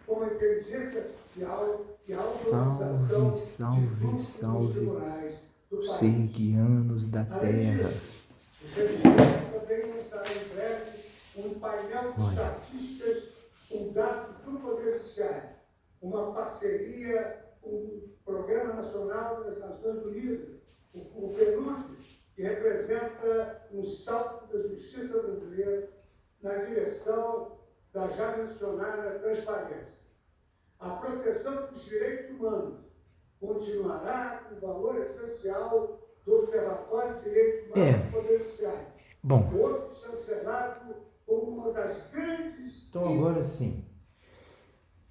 como a inteligência artificial e a automatização de fluxos comunicacionais do país. Serguianos da Terra. O CNPq também lançará em breve um painel de estatísticas com dados do Poder Judiciário, uma parceria com o Programa Nacional das Nações Unidas, o PNUD, que representa um salto da justiça brasileira na direção da já mencionada transparência. A proteção dos direitos humanos continuará com o valor essencial do Observatório de Direitos Humanos do Poder Judiciário. Hoje chancelado como uma das grandes... Então agora sim.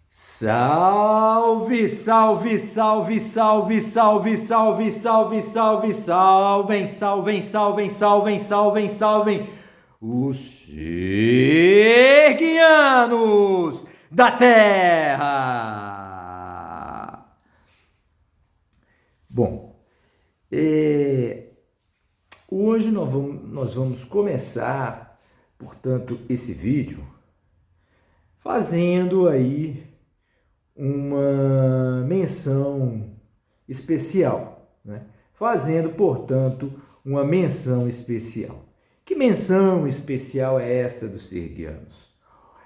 Salve, salve, salve, salve, salve, salve, salve, salve, salvem, salvem, salvem, salvem, salvem, salvem os serguianos da Terra. Bom, hoje nós vamos começar, portanto, esse vídeo fazendo aí uma menção especial, né? Fazendo, portanto, uma menção especial. Que menção especial é esta dos serguianos?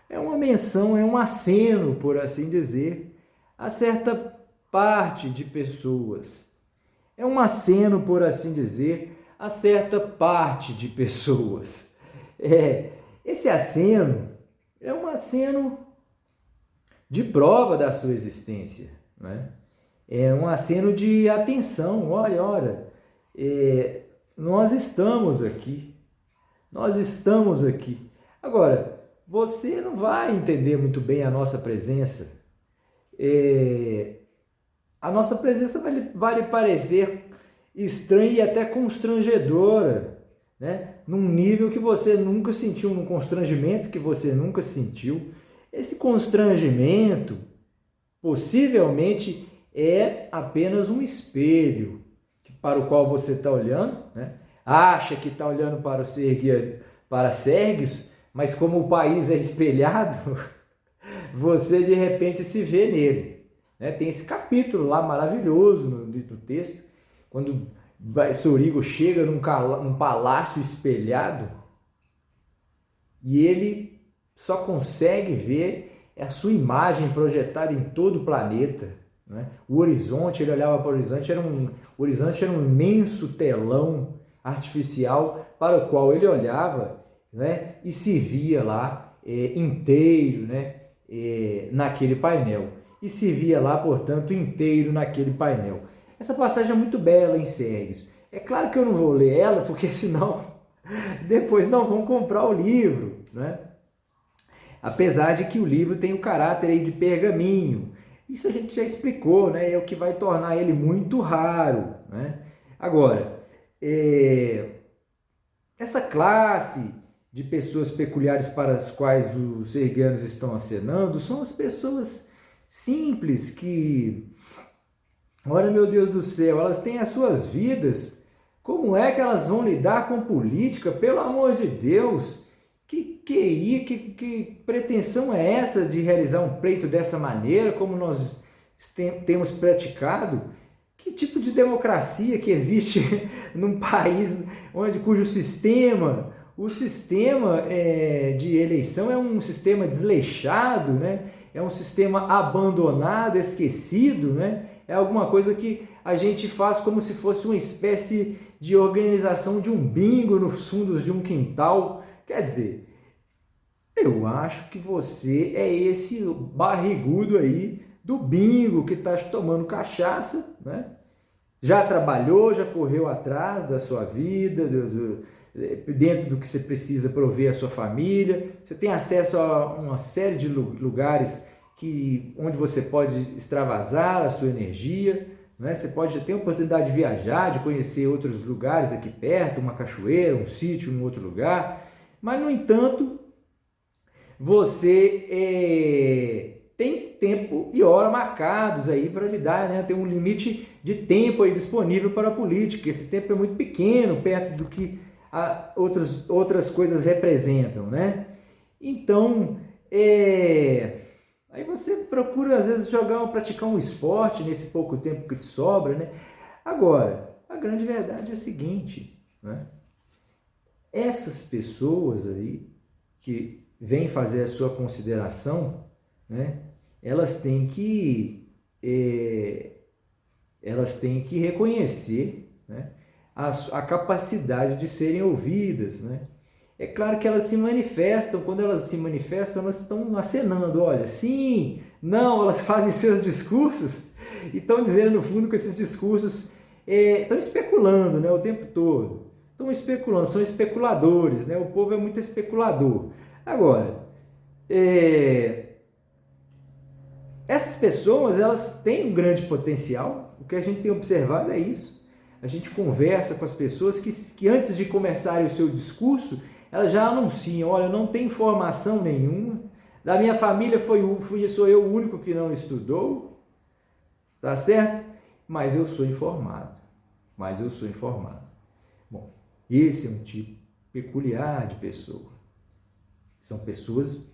É uma menção, é um aceno, por assim dizer, a certa parte de pessoas. É um aceno, por assim dizer, a certa parte de pessoas. Esse aceno é um aceno de prova da sua existência, né? É um aceno de atenção. Olha, nós estamos aqui. Agora, você não vai entender muito bem a nossa presença. A nossa presença vai lhe parecer estranha e até constrangedora, né? Num nível que você nunca sentiu, num constrangimento que você nunca sentiu. Esse constrangimento possivelmente é apenas um espelho para o qual você está olhando, né? Acha que está olhando para sérguios, mas como o país é espelhado, você de repente se vê nele, né? Tem esse capítulo lá maravilhoso no texto, quando Sorigo chega num palácio espelhado e ele só consegue ver a sua imagem projetada em todo o planeta, né? O horizonte, ele olhava para o horizonte, o horizonte era um imenso telão artificial para o qual ele olhava, né? E se via lá inteiro, né? Naquele painel. E se via lá, portanto, inteiro naquele painel. Essa passagem é muito bela em Sérgios. É claro que eu não vou ler ela, porque senão depois não vão comprar o livro, né? Apesar de que o livro tem o caráter aí de pergaminho. Isso a gente já explicou, né? É o que vai tornar ele muito raro, né? Agora, essa classe de pessoas peculiares para as quais os serguianos estão acenando são as pessoas simples que, olha, meu Deus do céu, elas têm as suas vidas. Como é que elas vão lidar com política? Pelo amor de Deus! Que pretensão é essa de realizar um pleito dessa maneira, como nós temos praticado? Que tipo de democracia que existe num país cujo sistema, o sistema de eleição é um sistema desleixado, né? É um sistema abandonado, esquecido, né? É alguma coisa que a gente faz como se fosse uma espécie de organização de um bingo nos fundos de um quintal. Quer dizer, eu acho que você é esse barrigudo aí do bingo que está tomando cachaça, né? Já trabalhou, já correu atrás da sua vida, dentro do que você precisa prover a sua família. Você tem acesso a uma série de lugares onde você pode extravasar a sua energia, né? Você pode ter a oportunidade de viajar, de conhecer outros lugares aqui perto, uma cachoeira, um sítio, um outro lugar. Mas, no entanto, você tem tempo e hora marcados aí para lidar, né? Tem um limite de tempo aí disponível para a política. Esse tempo é muito pequeno, perto do que outras coisas representam, né? Então, Aí você procura, às vezes, praticar um esporte nesse pouco tempo que te sobra, né? Agora, a grande verdade é o seguinte, né? Essas pessoas aí que vêm fazer a sua consideração, né? Elas têm que reconhecer, né? A capacidade de serem ouvidas, né? É claro que elas se manifestam, quando elas se manifestam, elas estão acenando, olha, sim, não, elas fazem seus discursos e estão dizendo, no fundo, que esses discursos estão especulando, né, o tempo todo. Estão especulando, são especuladores, né? O povo é muito especulador. Agora, essas pessoas, elas têm um grande potencial, o que a gente tem observado é isso. A gente conversa com as pessoas que antes de começarem o seu discurso, elas já anunciam, olha, não tem informação nenhuma, da minha família sou eu o único que não estudou, tá certo? Mas eu sou informado, Bom, esse é um tipo peculiar de pessoa. São pessoas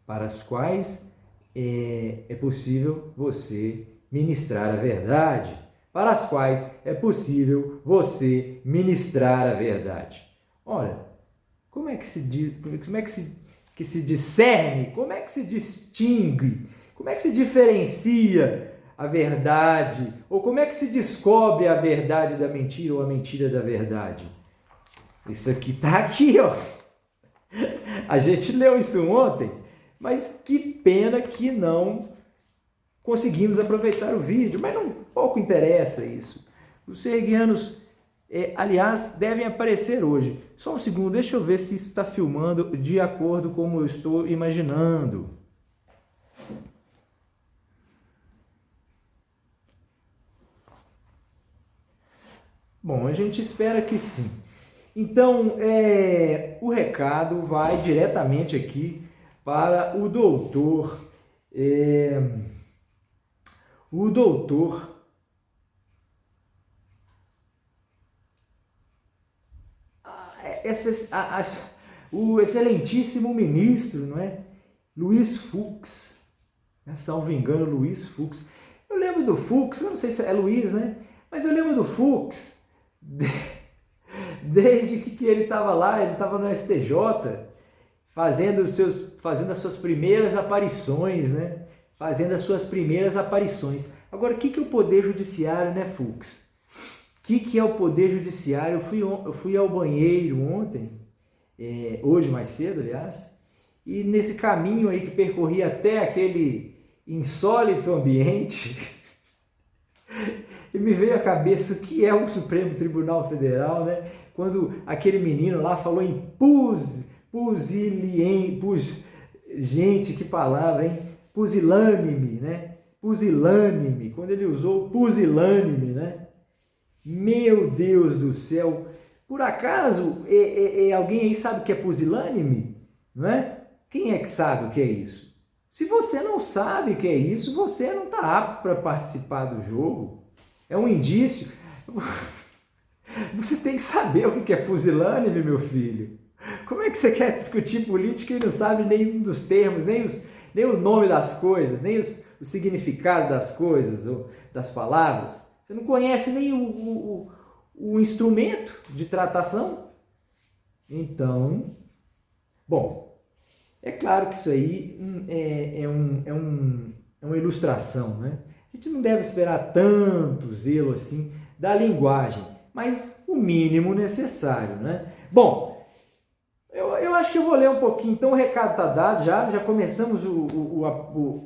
para as quais é possível você ministrar a verdade, para as quais é possível você ministrar a verdade. Ora, como é que se diz, como é que se discerne, como é que se distingue, como é que se diferencia a verdade, ou como é que se descobre a verdade da mentira ou a mentira da verdade? Isso aqui tá aqui, ó. A gente leu isso ontem, mas que pena que não conseguimos aproveitar o vídeo, mas não pouco interessa isso. Os serguianos, aliás, devem aparecer hoje. Só um segundo, deixa eu ver se isso está filmando de acordo com como eu estou imaginando. Bom, a gente espera que sim. Então, o recado vai diretamente aqui para o doutor. O excelentíssimo ministro, não é? Luiz Fux, né? Salvo engano, Luiz Fux. Eu lembro do Fux, eu não sei se é Luiz, né? Mas eu lembro do Fux desde que ele estava lá, ele estava no STJ, fazendo as suas primeiras aparições, né? Agora, o que é o Poder Judiciário, né, Fux? O que é o Poder Judiciário? Eu fui ao banheiro ontem, hoje mais cedo, aliás, e nesse caminho aí que percorri até aquele insólito ambiente, e me veio à cabeça o que é o Supremo Tribunal Federal, né? Quando aquele menino lá falou em gente, que palavra, hein? Pusilânime, né? Pusilânime, quando ele usou pusilânime, né? Meu Deus do céu! Por acaso, alguém aí sabe o que é pusilânime? Não é? Quem é que sabe o que é isso? Se você não sabe o que é isso, você não está apto para participar do jogo. É um indício. Você tem que saber o que é pusilânime, meu filho. Como é que você quer discutir política e não sabe nenhum dos termos, nem o nome das coisas, nem o significado das coisas, ou das palavras? Você não conhece nem o instrumento de tratação? Então, bom, é claro que isso aí é uma ilustração, né? A gente não deve esperar tanto zelo assim da linguagem, mas o mínimo necessário, né? Bom, eu acho que eu vou ler um pouquinho, então o recado está dado, já começamos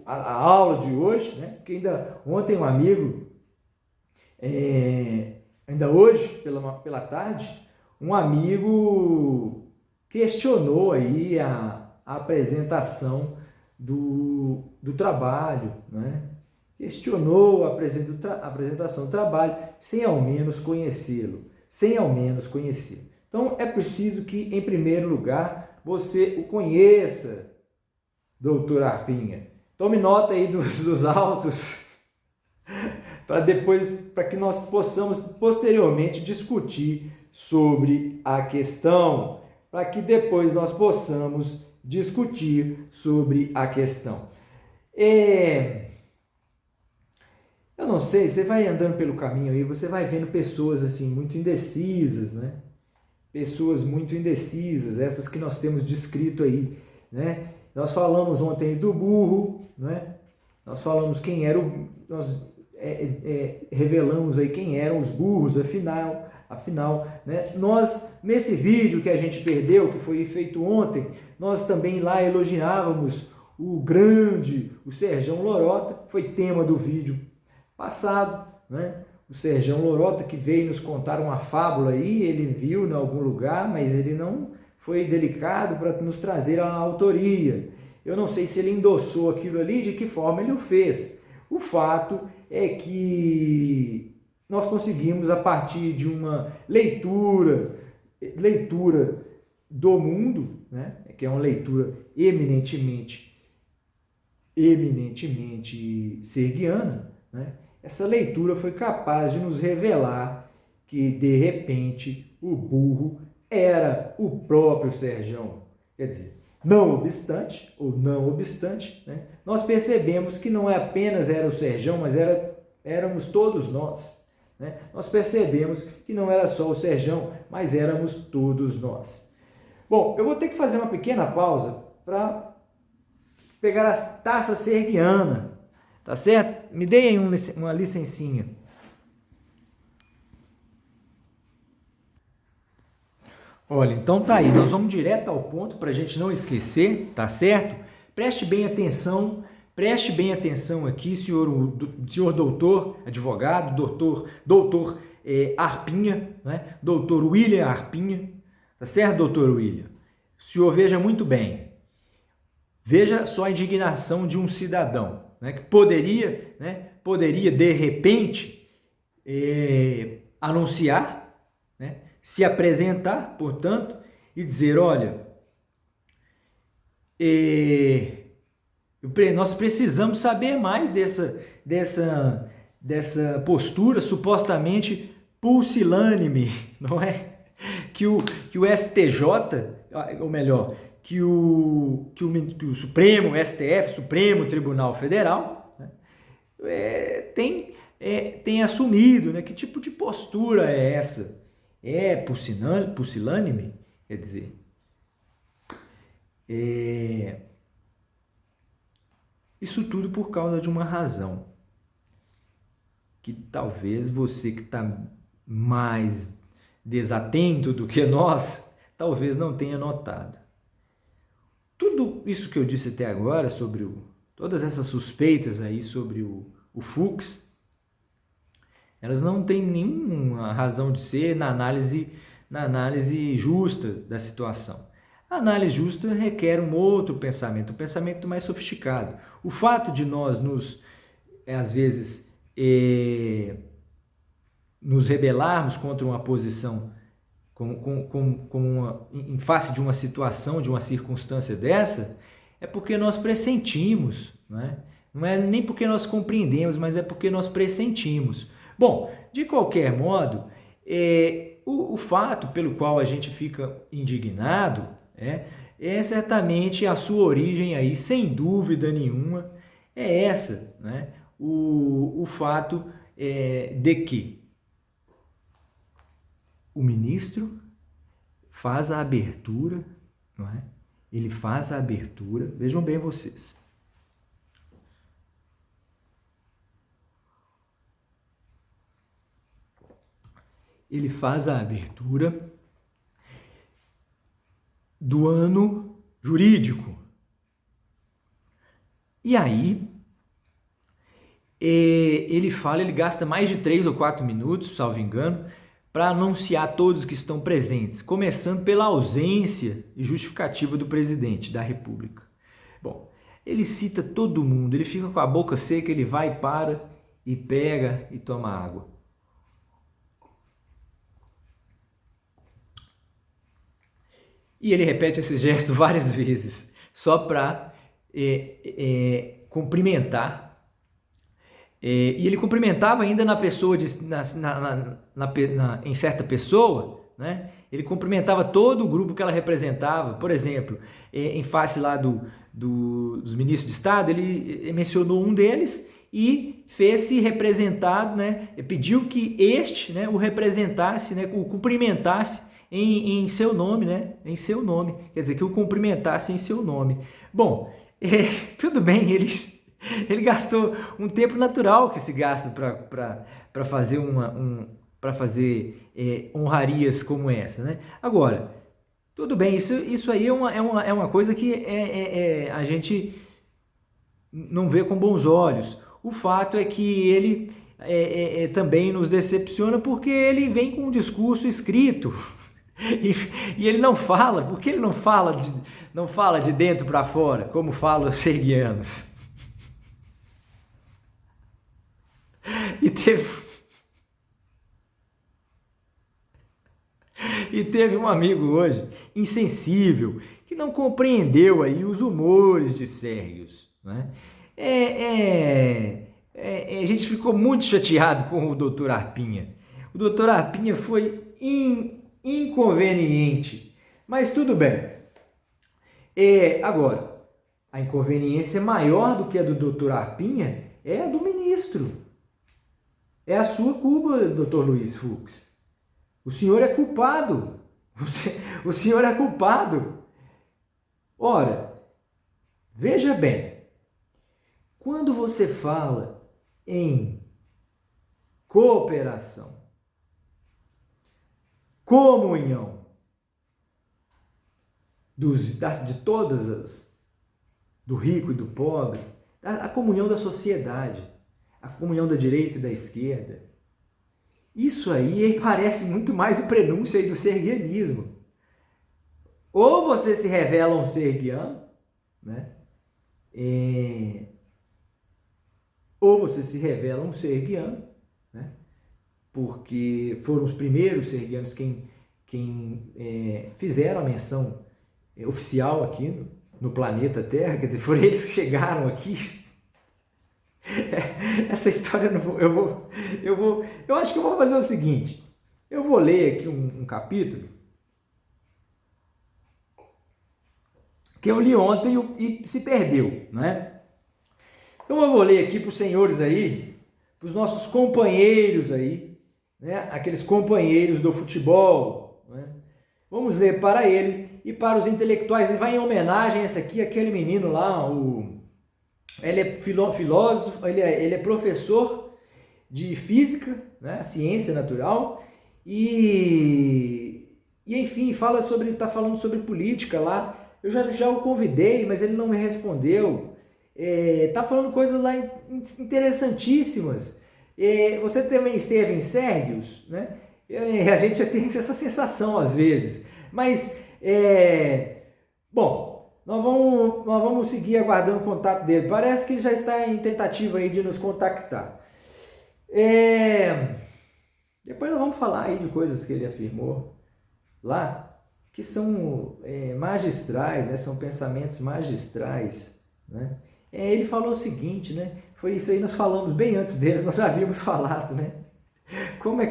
a aula de hoje, né? Porque ainda ontem um amigo, ainda hoje, pela tarde, um amigo questionou aí a apresentação do trabalho, né? Questionou a apresentação do trabalho sem ao menos conhecê-lo. Então, é preciso que, em primeiro lugar, você o conheça, doutor Arpinha. Tome nota aí dos autos, para que nós possamos, posteriormente, discutir sobre a questão. Eu não sei, você vai andando pelo caminho aí, você vai vendo pessoas assim muito indecisas, né? Pessoas muito indecisas, essas que nós temos descrito aí, né? Nós falamos ontem do burro, né? Nós falamos quem era nós revelamos aí quem eram os burros, afinal, né? Nós, nesse vídeo que a gente perdeu, que foi feito ontem, nós também lá elogiávamos o Serjão Lorota, foi tema do vídeo passado, né? O Serjão Lorota, que veio nos contar uma fábula aí, ele viu em algum lugar, mas ele não foi delicado para nos trazer a autoria. Eu não sei se ele endossou aquilo ali, de que forma ele o fez. O fato é que nós conseguimos, a partir de uma leitura do mundo, né? Que é uma leitura eminentemente sergiana, né? Essa leitura foi capaz de nos revelar que, de repente, o burro era o próprio Serjão. Quer dizer, não obstante, né, nós percebemos que não apenas era o Serjão, mas éramos todos nós. Né? Nós percebemos que não era só o Serjão, mas éramos todos nós. Bom, eu vou ter que fazer uma pequena pausa para pegar a taça sergiana. Tá certo? Me deem uma licencinha. Olha, então tá aí. Nós vamos direto ao ponto para a gente não esquecer, tá certo? Preste bem atenção aqui, senhor doutor, advogado, doutor Arpinha, né? Doutor William Arpinha, tá certo, doutor William? O senhor veja muito bem. Veja só a indignação de um cidadão, né, que poderia de repente anunciar, né, se apresentar, portanto, e dizer, olha, nós precisamos saber mais dessa postura supostamente pusilânime, não é? Que o STJ, ou melhor, que o Supremo, STF, Supremo Tribunal Federal, né, tem assumido, né? Que tipo de postura é essa? É pusilânime? Quer dizer, isso tudo por causa de uma razão que talvez você que está mais desatento do que nós, talvez não tenha notado. Tudo isso que eu disse até agora sobre todas essas suspeitas aí sobre o Fux, elas não têm nenhuma razão de ser na análise justa da situação. A análise justa requer um outro pensamento, um pensamento mais sofisticado. O fato de nós às vezes, nos rebelarmos contra uma posição em face de uma situação, de uma circunstância dessa, é porque nós pressentimos, né? Não é nem porque nós compreendemos, mas é porque nós pressentimos. Bom, de qualquer modo, o fato pelo qual a gente fica indignado é certamente a sua origem aí, sem dúvida nenhuma, é essa, né? O fato de que o ministro faz a abertura, não é? Ele faz a abertura, vejam bem vocês. Ele faz a abertura do ano jurídico. E aí, ele gasta mais de 3 ou 4 minutos, salvo engano, para anunciar todos que estão presentes, começando pela ausência e justificativa do presidente da República. Bom, ele cita todo mundo, ele fica com a boca seca, ele vai, para e pega e toma água. E ele repete esse gesto várias vezes, só para cumprimentar. E ele cumprimentava ainda na pessoa, em certa pessoa, né? Ele cumprimentava todo o grupo que ela representava. Por exemplo, em face lá dos ministros de Estado, ele mencionou um deles e fez-se representado, né? Pediu que este, né, o representasse, né, o cumprimentasse em seu nome, né? Em seu nome. Quer dizer, que o cumprimentasse em seu nome. Bom, tudo bem, ele gastou um tempo natural que se gasta para fazer para fazer honrarias como essa, né? Agora, tudo bem, isso aí é uma coisa que a gente não vê com bons olhos. O fato é que ele também nos decepciona porque ele vem com um discurso escrito e ele não fala, porque ele não fala de dentro para fora, como falam os serguianos. E teve um amigo hoje, insensível, que não compreendeu aí os humores de Sérgios, né? A gente ficou muito chateado com o doutor Arpinha. O doutor Arpinha foi inconveniente, mas tudo bem. Agora, a inconveniência maior do que a do doutor Arpinha é a do ministro. É a sua culpa, doutor Luiz Fux. O senhor é culpado. O senhor é culpado. Ora, veja bem, quando você fala em cooperação, comunhão de todas as, do rico e do pobre, a comunhão da sociedade, a comunhão da direita e da esquerda, isso aí parece muito mais o prenúncio aí do serguianismo. Ou você se revela um serguiano, né? Ou você se revela um serguiano, né? Porque foram os primeiros serguianos quem fizeram a menção oficial aqui no planeta Terra, quer dizer, foram eles que chegaram aqui. Essa história eu acho que eu vou fazer o seguinte, eu vou ler aqui um capítulo que eu li ontem e se perdeu, né? Então eu vou ler aqui para os senhores aí, para os nossos companheiros aí, né? Aqueles companheiros do futebol, né? Vamos ler para eles e para os intelectuais, e vai em homenagem a esse aqui, aquele menino lá, ele é filósofo, ele é professor de física, né, ciência natural, e enfim, está falando sobre política lá. Eu já o convidei, mas ele não me respondeu. Está falando coisas lá interessantíssimas. Você também esteve em Sérgios, né? A gente tem essa sensação às vezes, mas bom. Nós vamos seguir aguardando o contato dele. Parece que ele já está em tentativa aí de nos contactar. Depois nós vamos falar aí de coisas que ele afirmou lá, que são magistrais, né? São pensamentos magistrais, né? Ele falou o seguinte, né? Foi isso aí, nós falamos bem antes deles, nós já havíamos falado, né? Como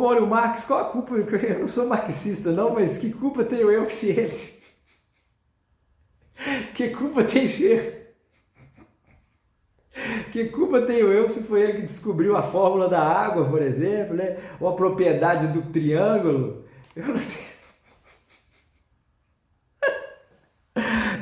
olha o Marx, qual a culpa? Eu não sou marxista não, mas que culpa tenho eu que se ele... Que culpa tem Che? Que culpa tenho eu se foi ele que descobriu a fórmula da água, por exemplo, né? Ou a propriedade do triângulo? Eu não sei.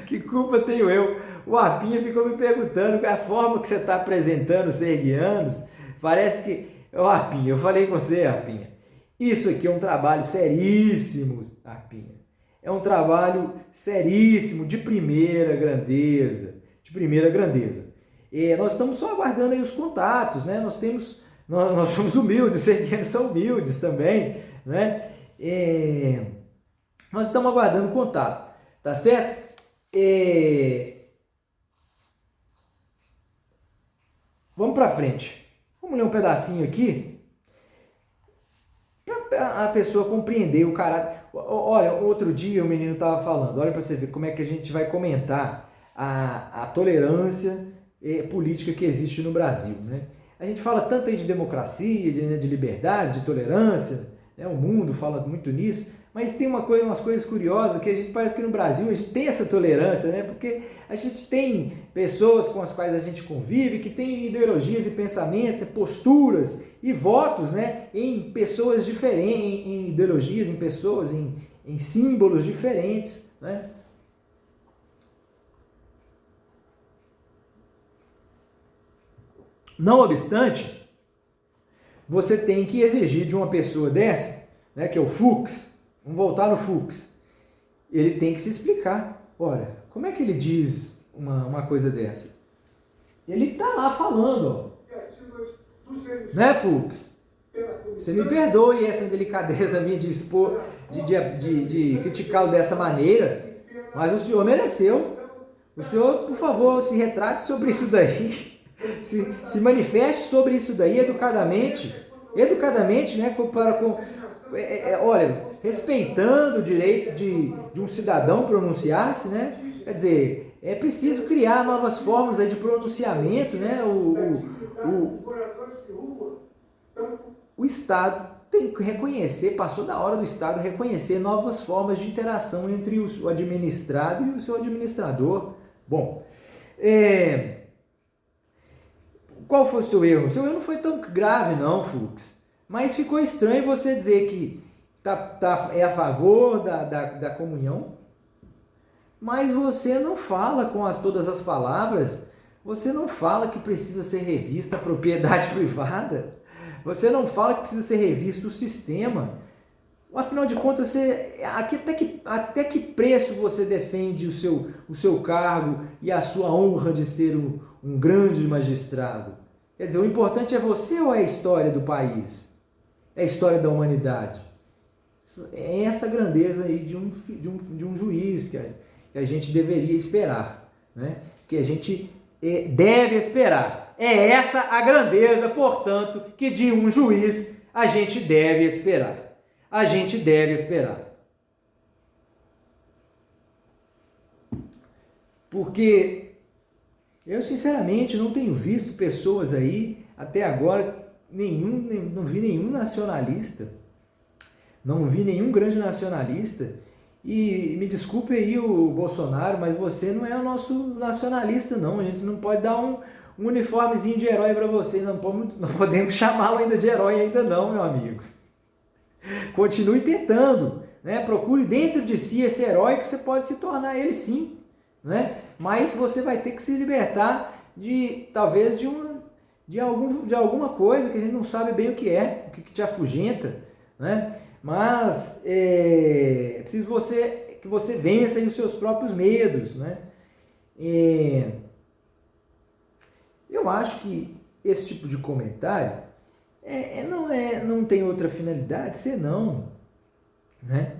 Que culpa tenho eu? O Arpinha ficou me perguntando qual é a forma que você está apresentando os serguianos. Parece que... Arpinha, eu falei com você, Arpinha. Isso aqui é um trabalho seríssimo, Arpinha. É um trabalho seríssimo, de primeira grandeza, nós estamos só aguardando aí os contatos, né? Nós somos humildes, os serguianos são humildes também, né? Nós estamos aguardando o contato, tá certo? Vamos para frente. Vamos ler um pedacinho aqui. A pessoa compreender o caráter. Olha, outro dia o menino estava falando, olha para você ver como é que a gente vai comentar a tolerância política que existe no Brasil, né? A gente fala tanto aí de democracia, de liberdade, de tolerância, né? O mundo fala muito nisso, mas tem umas coisas curiosas que a gente parece que no Brasil a gente tem essa tolerância, né? Porque a gente tem pessoas com as quais a gente convive que têm ideologias e pensamentos, posturas e votos, né? Em pessoas diferentes, em ideologias, em pessoas, em símbolos diferentes, né? Não obstante, você tem que exigir de uma pessoa dessa, né, que é o Fux, vamos voltar no Fux, ele tem que se explicar. Ora, como é que ele diz uma coisa dessa? Ele está lá falando, ó. Né, Fux? Você me perdoe essa indelicadeza minha de expor, de criticá-lo dessa maneira, mas o senhor mereceu. O senhor, por favor, se retrate sobre isso daí. Se manifeste sobre isso daí educadamente, né, olha, respeitando o direito de um cidadão pronunciar-se, né? Quer dizer, é preciso criar novas formas aí de pronunciamento, né? O Estado tem que reconhecer, passou da hora do Estado reconhecer novas formas de interação entre o administrado e o seu administrador. Bom, qual foi o seu erro? O seu erro não foi tão grave não, Fux, mas ficou estranho você dizer que é a favor da comunhão, mas você não fala com todas as palavras, você não fala que precisa ser revista a propriedade privada, você não fala que precisa ser revisto o sistema. Afinal de contas, até que preço você defende o seu cargo e a sua honra de ser um grande magistrado? Quer dizer, o importante é você ou é a história do país? É a história da humanidade? É essa grandeza aí de um juiz que a gente deveria esperar, né? Que a gente deve esperar. É essa a grandeza, portanto, que de um juiz a gente deve esperar. A gente deve esperar. Porque eu, sinceramente, não tenho visto pessoas aí, até agora, não vi nenhum nacionalista, não vi nenhum grande nacionalista, e me desculpe aí o Bolsonaro, mas você não é o nosso nacionalista não, a gente não pode dar um uniformezinho de herói para você, não podemos chamá-lo ainda de herói ainda não, meu amigo. Continue tentando, né? Procure dentro de si esse herói que você pode se tornar ele sim, né? Mas você vai ter que se libertar talvez de alguma coisa que a gente não sabe bem o que te afugenta, né? Mas é preciso que você vença aí os seus próprios medos, né? Eu acho que esse tipo de comentário não tem outra finalidade senão, né,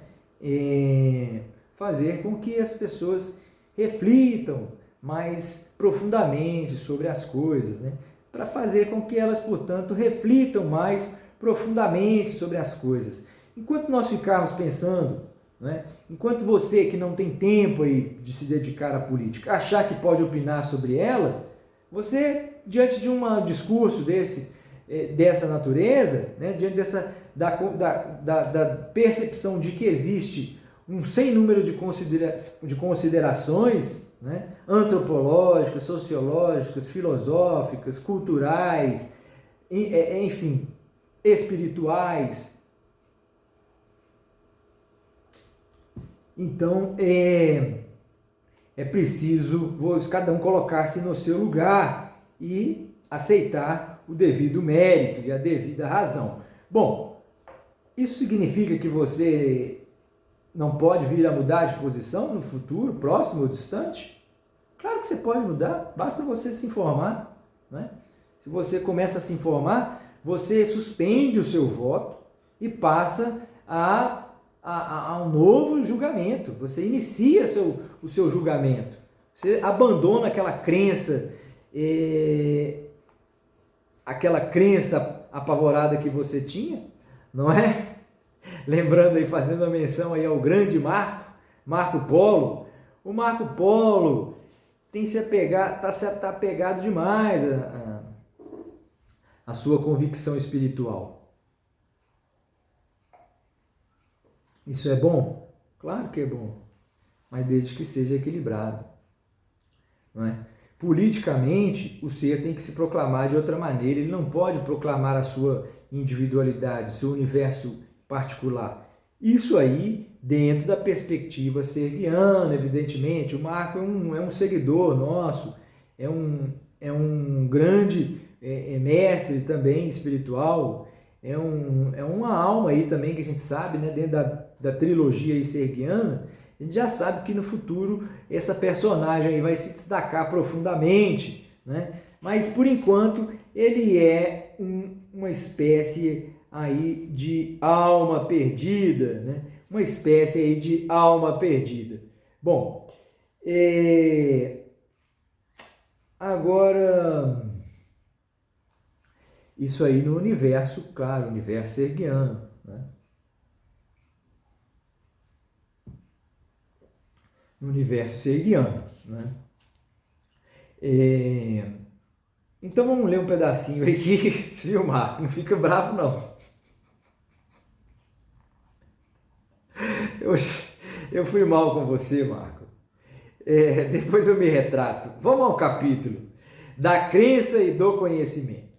fazer com que as pessoas reflitam mais profundamente sobre as coisas, né, para fazer com que elas, portanto, reflitam mais profundamente sobre as coisas. Enquanto nós ficarmos pensando, né, enquanto você que não tem tempo aí de se dedicar à política, achar que pode opinar sobre ela, você, diante de um discurso dessa natureza, né, diante da percepção de que existe um sem número de considerações, né, antropológicas, sociológicas, filosóficas, culturais, enfim, espirituais. Então, é preciso cada um colocar-se no seu lugar e aceitar o devido mérito e a devida razão. Bom, isso significa que você não pode vir a mudar de posição no futuro, próximo ou distante? Claro que você pode mudar, basta você se informar, né? Se você começa a se informar, você suspende o seu voto e passa a um novo julgamento. Você inicia o seu julgamento. Você abandona aquela crença apavorada que você tinha, não é? Lembrando aí, fazendo a menção aí ao grande Marco Polo. O Marco Polo está apegado demais a sua convicção espiritual. Isso é bom? Claro que é bom, mas desde que seja equilibrado, não é? Politicamente, o ser tem que se proclamar de outra maneira, ele não pode proclamar a sua individualidade, seu universo particular. Isso aí, dentro da perspectiva serguiana, evidentemente, o Marco é um seguidor nosso, é um grande mestre também espiritual, é uma alma aí também que a gente sabe, né, dentro da trilogia serguiana. A gente já sabe que no futuro essa personagem aí vai se destacar profundamente, né? Mas por enquanto ele é uma espécie aí de alma perdida, né? Uma espécie aí de alma perdida. Bom, agora isso aí no universo, claro, universo serguiano, né? No universo serguiano, né? Então vamos ler um pedacinho aqui, viu, Marco? Não fica bravo, não. Eu fui mal com você, Marco. Depois eu me retrato. Vamos ao capítulo da crença e do conhecimento.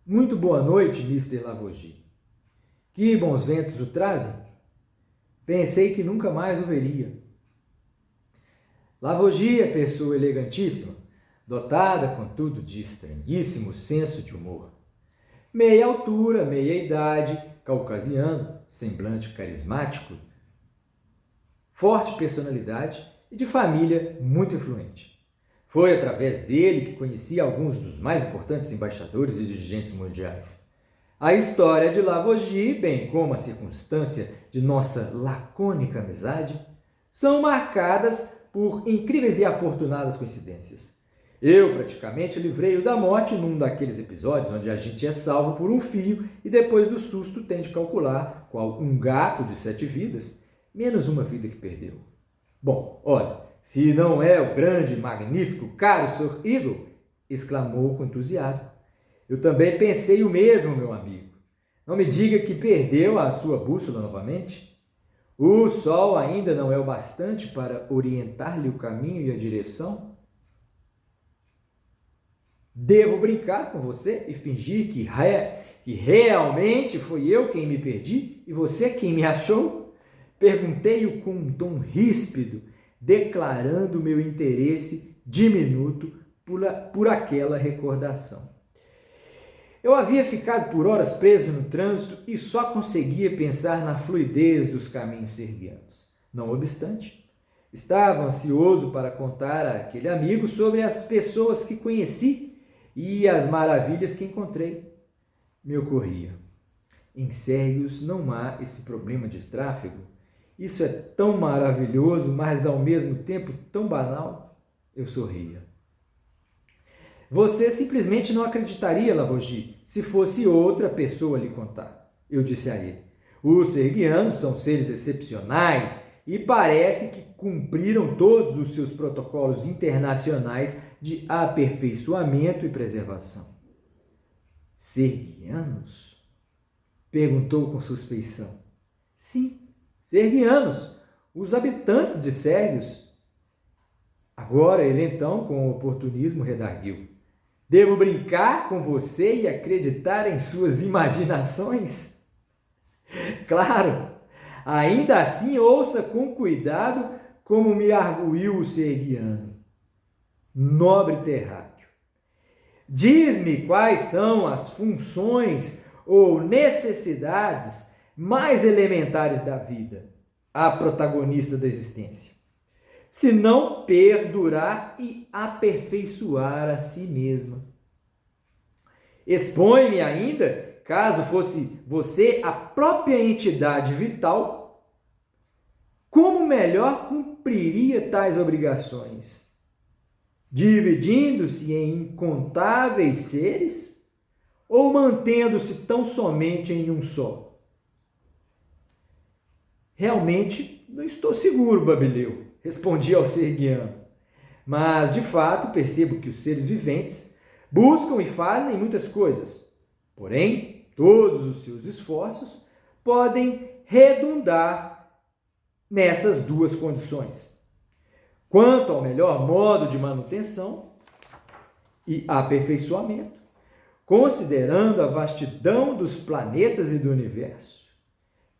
Muito boa noite, Mr. Lavoisier. Que bons ventos o trazem? Pensei que nunca mais o veria. Lavoisier é pessoa elegantíssima, dotada, contudo, de estranhíssimo senso de humor. Meia altura, meia idade, caucasiano, semblante carismático, forte personalidade e de família muito influente. Foi através dele que conheci alguns dos mais importantes embaixadores e dirigentes mundiais. A história de Lavoisier, bem como a circunstância de nossa lacônica amizade, são marcadas por incríveis e afortunadas coincidências. Eu praticamente livrei-o da morte num daqueles episódios onde a gente é salvo por um fio e depois do susto tem de calcular qual um gato de 7 vidas, menos uma vida que perdeu. Bom, olha, se não é o grande, magnífico, caro Sir Eagle, exclamou com entusiasmo. Eu também pensei o mesmo, meu amigo. Não me diga que perdeu a sua bússola novamente. O sol ainda não é o bastante para orientar-lhe o caminho e a direção? Devo brincar com você e fingir que realmente foi eu quem me perdi e você quem me achou? Perguntei-o com um tom ríspido, declarando meu interesse diminuto por aquela recordação. Eu havia ficado por horas preso no trânsito e só conseguia pensar na fluidez dos caminhos serguianos. Não obstante, estava ansioso para contar àquele amigo sobre as pessoas que conheci e as maravilhas que encontrei. Me ocorria: em Sérgios não há esse problema de tráfego. Isso é tão maravilhoso, mas ao mesmo tempo tão banal. Eu sorria. Você simplesmente não acreditaria, Lavoisier, se fosse outra pessoa lhe contar. Eu disse a ele. Os serguianos são seres excepcionais e parece que cumpriram todos os seus protocolos internacionais de aperfeiçoamento e preservação. Serguianos? Perguntou com suspeição. Sim, serguianos, os habitantes de Sérgios. Agora ele então, com oportunismo, redarguiu. Devo brincar com você e acreditar em suas imaginações? Claro! Ainda assim, ouça com cuidado como me arguiu o serguiano. Nobre terráqueo, diz-me quais são as funções ou necessidades mais elementares da vida, a protagonista da existência, se não perdurar e aperfeiçoar a si mesma. Expõe-me ainda, caso fosse você a própria entidade vital, como melhor cumpriria tais obrigações? Dividindo-se em incontáveis seres ou mantendo-se tão somente em um só? Realmente não estou seguro, Babileu, respondi ao serguiano. Mas, de fato, percebo que os seres viventes buscam e fazem muitas coisas. Porém, todos os seus esforços podem redundar nessas duas condições. Quanto ao melhor modo de manutenção e aperfeiçoamento, considerando a vastidão dos planetas e do universo,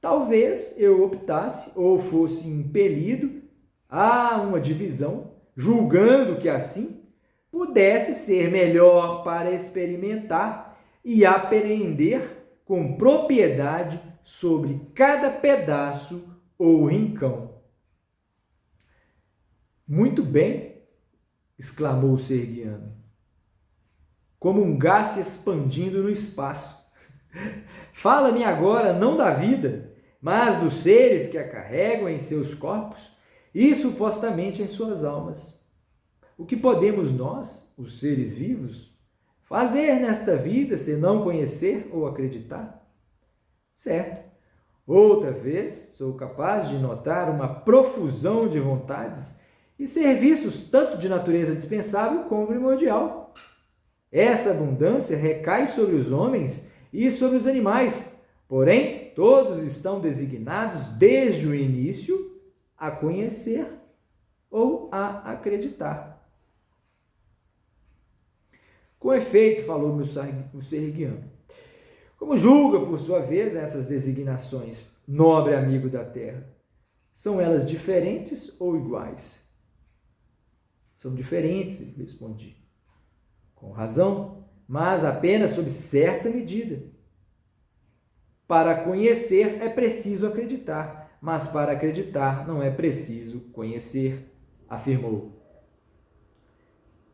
talvez eu optasse ou fosse impelido a uma divisão, julgando que assim pudesse ser melhor para experimentar e apreender com propriedade sobre cada pedaço ou rincão. Muito bem, exclamou o Sergiano, como um gás se expandindo no espaço. Fala-me agora não da vida, mas dos seres que a carregam em seus corpos e supostamente em suas almas. O que podemos nós, os seres vivos, fazer nesta vida se não conhecer ou acreditar? Certo. Outra vez, sou capaz de notar uma profusão de vontades e serviços tanto de natureza dispensável como primordial. Essa abundância recai sobre os homens e sobre os animais, porém, todos estão designados desde o início a conhecer ou a acreditar. Com efeito, falou-me o Sergiano, como julga, por sua vez, essas designações, nobre amigo da terra? São elas diferentes ou iguais? São diferentes, respondi. Com razão, mas apenas sob certa medida. Para conhecer é preciso acreditar, mas para acreditar não é preciso conhecer, afirmou.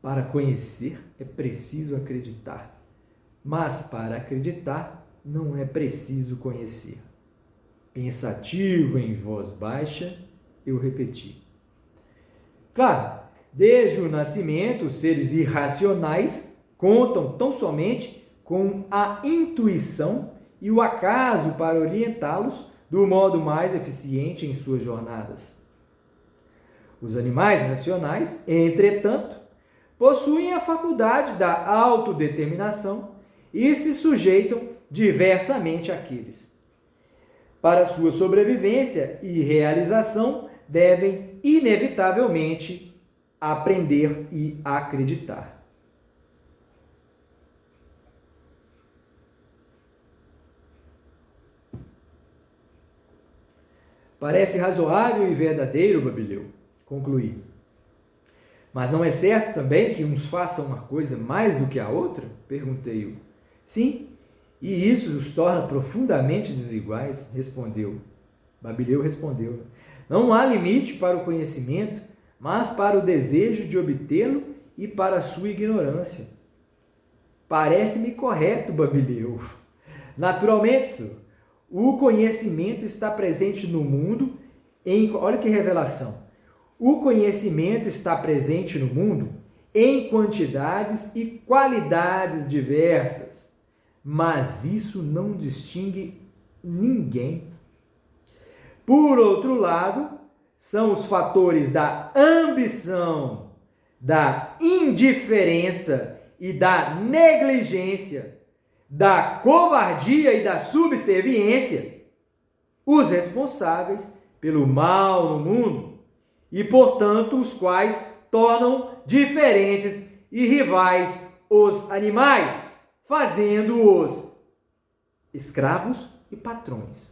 Para conhecer é preciso acreditar, mas para acreditar não é preciso conhecer. Pensativo em voz baixa, eu repeti. Claro, desde o nascimento, os seres irracionais contam tão somente com a intuição e o acaso para orientá-los do modo mais eficiente em suas jornadas. Os animais racionais, entretanto, possuem a faculdade da autodeterminação e se sujeitam diversamente àqueles. Para sua sobrevivência e realização, devem inevitavelmente aprender e acreditar. Parece razoável e verdadeiro, Babileu, concluí. Mas não é certo também que uns façam uma coisa mais do que a outra? Perguntei-o. Sim, e isso os torna profundamente desiguais, respondeu. Babileu respondeu. Não há limite para o conhecimento, mas para o desejo de obtê-lo e para a sua ignorância. Parece-me correto, Babileu. Naturalmente, senhor, o conhecimento está presente no mundo olha que revelação. O conhecimento está presente no mundo em quantidades e qualidades diversas, mas isso não distingue ninguém. Por outro lado, são os fatores da ambição, da indiferença e da negligência, da covardia e da subserviência, os responsáveis pelo mal no mundo e, portanto, os quais tornam diferentes e rivais os animais, fazendo-os escravos e patrões.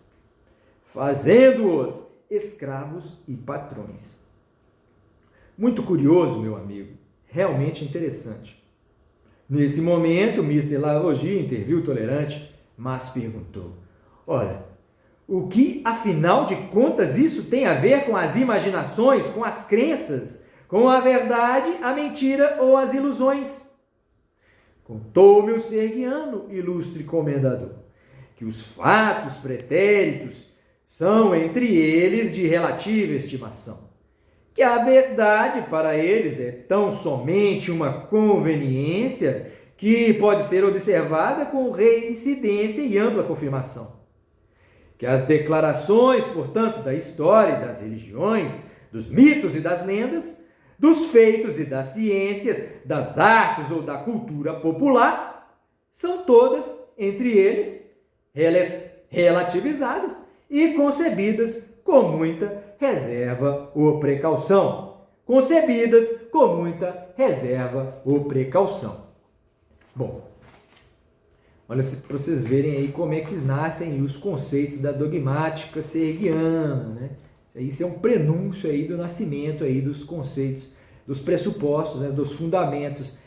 Fazendo-os escravos e patrões. Muito curioso, meu amigo, realmente interessante. Nesse momento, Mr. Lavogie interviu tolerante, mas perguntou: ora, o que, afinal de contas, isso tem a ver com as imaginações, com as crenças, com a verdade, a mentira ou as ilusões? Contou-me o Sergiano, ilustre comendador, que os fatos pretéritos são entre eles de relativa estimação, que a verdade para eles é tão somente uma conveniência que pode ser observada com reincidência e ampla confirmação, que as declarações, portanto, da história e das religiões, dos mitos e das lendas, dos feitos e das ciências, das artes ou da cultura popular, são todas, entre eles, relativizadas e concebidas com muita reserva ou precaução. Concebidas com muita reserva ou precaução. Bom, olha para vocês verem aí como é que nascem os conceitos da dogmática sergiana, né? Isso é um prenúncio aí do nascimento aí dos conceitos, dos pressupostos, né, dos fundamentos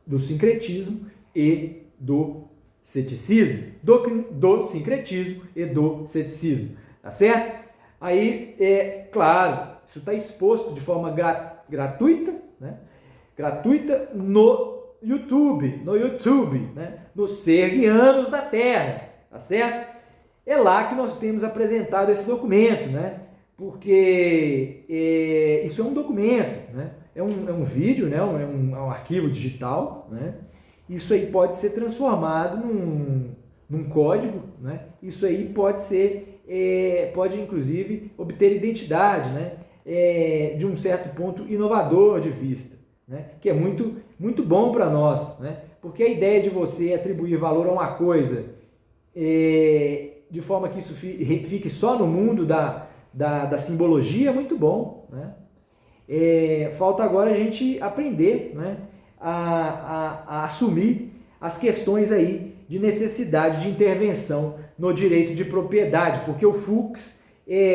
do sincretismo e do ceticismo, do sincretismo e do ceticismo, tá certo? Aí, é claro, isso está exposto de forma gratuita, né? Gratuita no YouTube, né? Nos Sergianos da Terra, tá certo? É lá que nós temos apresentado esse documento, né? Porque isso é um documento, né? É um vídeo, né? É um arquivo digital, né? Isso aí pode ser transformado num código, né? Isso aí pode ser, pode inclusive obter identidade, né? De um certo ponto inovador de vista, né? Que é muito, muito bom para nós, né? Porque a ideia de você atribuir valor a uma coisa de forma que isso fique só no mundo da simbologia é muito bom, né? Falta agora a gente aprender, né? A assumir as questões aí de necessidade de intervenção no direito de propriedade, porque o Fuchs,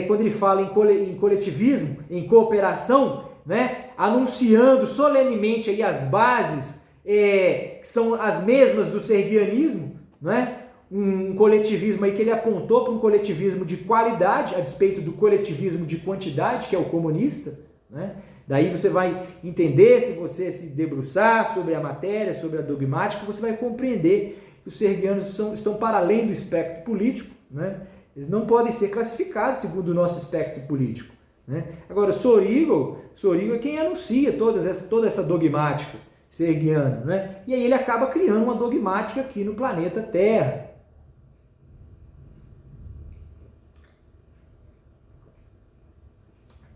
quando ele fala em coletivismo, em cooperação, né, anunciando solenemente aí as bases que são as mesmas do sergianismo, né, um coletivismo aí que ele apontou para um coletivismo de qualidade, a despeito do coletivismo de quantidade, que é o comunista, né? Daí você vai entender, se você se debruçar sobre a matéria, sobre a dogmática, você vai compreender que os sergianos estão para além do espectro político, né? Eles não podem ser classificados segundo o nosso espectro político, né? Agora, Sorigo é quem anuncia toda essa dogmática sergiana, né? E aí ele acaba criando uma dogmática aqui no planeta Terra.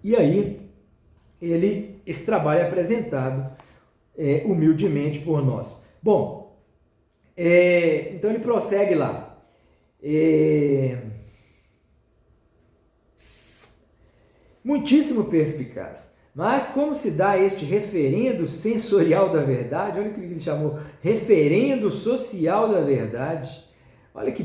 E aí, esse trabalho é apresentado humildemente por nós. Bom, então ele prossegue lá. Muitíssimo perspicaz. Mas como se dá este referendo sensorial da verdade? Olha o que ele chamou, referendo social da verdade. Olha que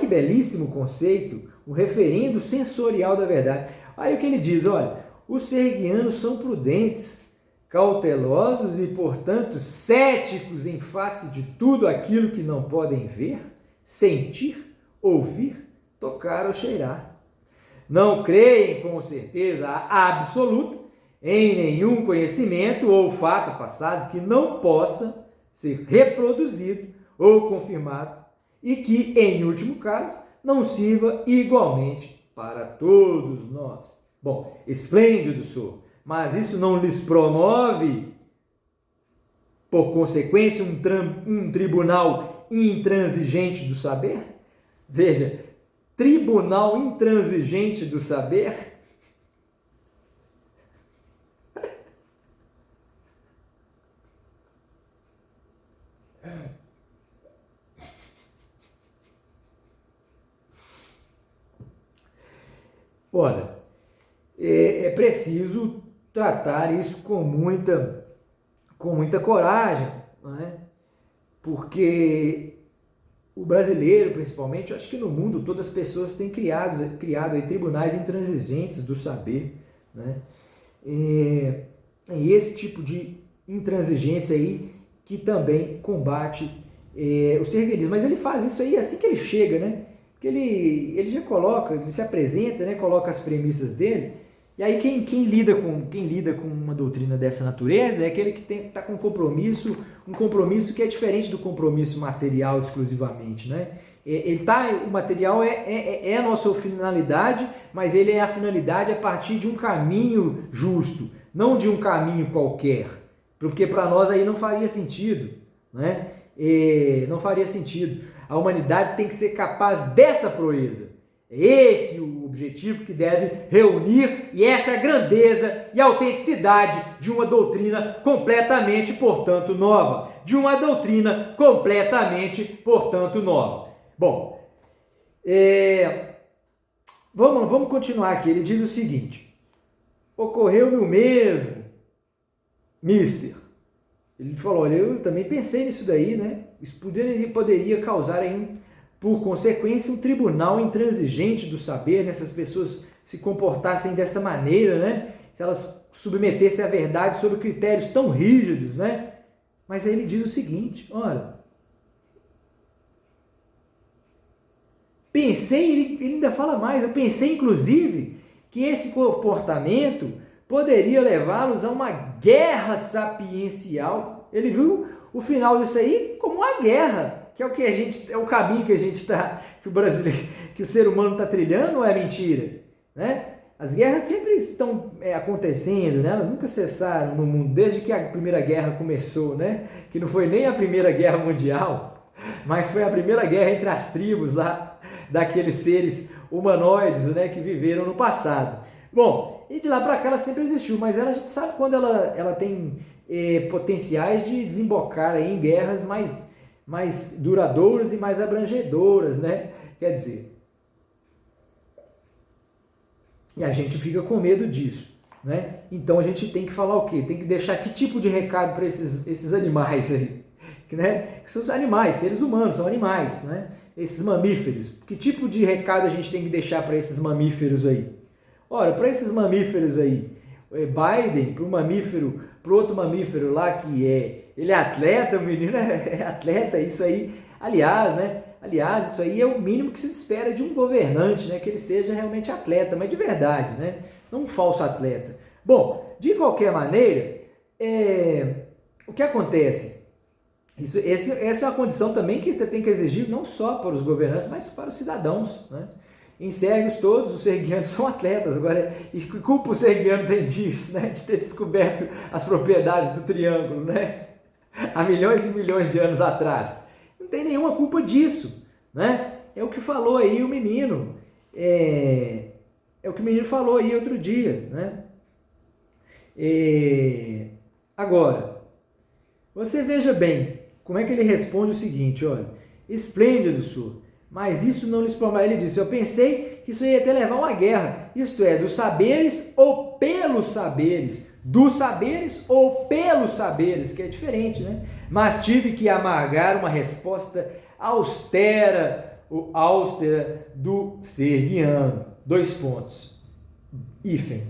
belíssimo conceito, o referendo sensorial da verdade. Aí o que ele diz, olha, os sergianos são prudentes, cautelosos e, portanto, céticos em face de tudo aquilo que não podem ver, sentir, ouvir, tocar ou cheirar. Não creem com certeza absoluta em nenhum conhecimento ou fato passado que não possa ser reproduzido ou confirmado e que, em último caso, não sirva igualmente para todos nós. Bom, esplêndido sou, mas isso não lhes promove, por consequência, um tribunal intransigente do saber? Veja, tribunal intransigente do saber? Olha, é preciso tratar isso com muita coragem, não é? Porque o brasileiro, principalmente, eu acho que no mundo todas as pessoas têm criado aí tribunais intransigentes do saber, né? E esse tipo de intransigência aí que também combate o sergianismo. Mas ele faz isso aí assim que ele chega, né? Porque ele já coloca, ele se apresenta, né? Coloca as premissas dele. E aí quem lida com uma doutrina dessa natureza é aquele que está com um compromisso que é diferente do compromisso material exclusivamente, né? O material é a nossa finalidade, mas ele é a finalidade a partir de um caminho justo, não de um caminho qualquer, porque para nós aí não faria sentido, né? Não faria sentido. A humanidade tem que ser capaz dessa proeza, É esse o objetivo que deve reunir, e essa é a grandeza e a autenticidade de uma doutrina completamente, portanto, nova. De uma doutrina completamente, portanto, nova. Bom, vamos continuar aqui. Ele diz o seguinte: ocorreu-me o mesmo, mister. Ele falou, olha, eu também pensei nisso daí, né? Isso poderia causar aí, por consequência, um tribunal intransigente do saber, né? Se as pessoas se comportassem dessa maneira, né? Se elas submetessem a verdade sob critérios tão rígidos, né? Mas aí ele diz o seguinte, olha, pensei, ele ainda fala mais, eu pensei inclusive que esse comportamento poderia levá-los a uma guerra sapiencial. Ele viu o final disso aí como uma guerra, que é o que é o caminho que a gente está, que o ser humano está trilhando, ou é mentira, né? As guerras sempre estão acontecendo, né? Elas nunca cessaram no mundo, desde que a Primeira Guerra começou, né? Que não foi nem a Primeira Guerra Mundial, mas foi a primeira guerra entre as tribos lá, daqueles seres humanoides, né? Que viveram no passado. Bom, e de lá para cá ela sempre existiu, mas a gente sabe quando ela tem potenciais de desembocar aí em guerras mais duradouras e mais abrangedoras, né? Quer dizer, e a gente fica com medo disso, né? Então a gente tem que falar o quê? Tem que deixar que tipo de recado para esses animais aí, né? Que são os animais, seres humanos, são animais, né? Esses mamíferos. Que tipo de recado a gente tem que deixar para esses mamíferos aí? Ora, para esses mamíferos aí, Biden, para o outro mamífero lá que ele é atleta, o menino é atleta, isso aí, aliás, isso aí é o mínimo que se espera de um governante, né, que ele seja realmente atleta, mas de verdade, né, não um falso atleta. Bom, de qualquer maneira, o que acontece? Essa é uma condição também que tem que exigir não só para os governantes, mas para os cidadãos, né? Em Sérgios, todos os serguianos são atletas. Agora, e que culpa o serguiano tem disso, né? De ter descoberto as propriedades do triângulo, né? Há milhões e milhões de anos atrás. Não tem nenhuma culpa disso, né? É o que falou aí o menino. É o que o menino falou aí outro dia, né? Agora, você veja bem como é que ele responde o seguinte, olha. Esplêndido, senhor. Mas isso não lhes promove. Ele disse, eu pensei que isso ia até levar a uma guerra. Isto é, dos saberes ou pelos saberes. Dos saberes ou pelos saberes, que é diferente, né? Mas tive que amargar uma resposta austera do serguiano. 2 pontos. Hífen.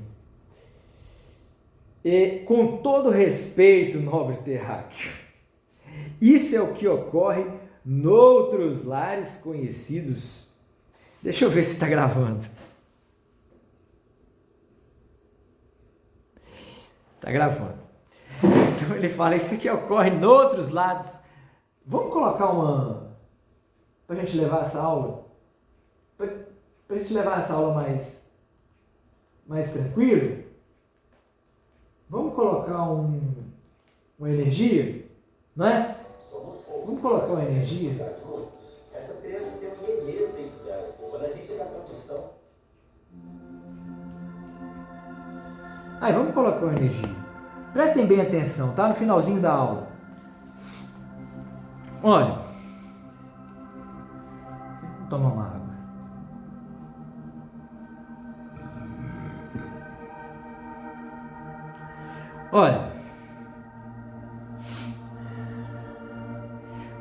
E com todo respeito, nobre terráqueo, isso é o que ocorre noutros lares conhecidos. Deixa eu ver se está gravando. Está gravando. Então ele fala, isso aqui ocorre noutros lados. Vamos colocar uma... para a gente levar essa aula? Para a gente levar essa aula mais tranquilo? Vamos colocar uma energia? Não é? Vamos colocar uma energia? Essas crianças têm um guerreiro dentro dela. Quando a gente dá condição. Aí, vamos colocar uma energia. Prestem bem atenção, tá? No finalzinho da aula. Olha. Vou tomar uma água. Olha.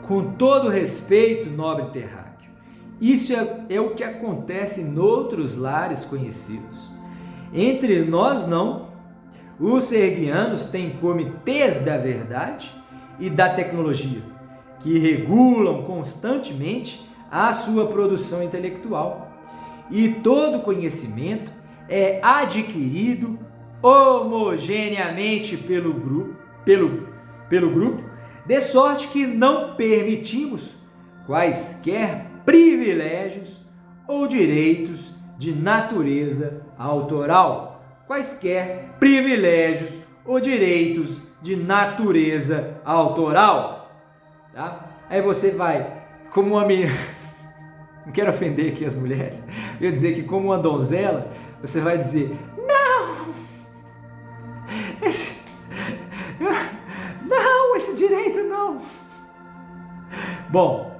Com todo respeito, nobre terráqueo, isso é o que acontece noutros lares conhecidos. Entre nós, não. Os serguianos têm comitês da verdade e da tecnologia, que regulam constantemente a sua produção intelectual. E todo conhecimento é adquirido homogeneamente pelo grupo, de sorte que não permitimos quaisquer privilégios ou direitos de natureza autoral. Quaisquer privilégios ou direitos de natureza autoral. Tá? Aí você vai, como uma menina não quero ofender aqui as mulheres, eu ia dizer que como uma donzela, você vai dizer, não, esse direito não. Bom,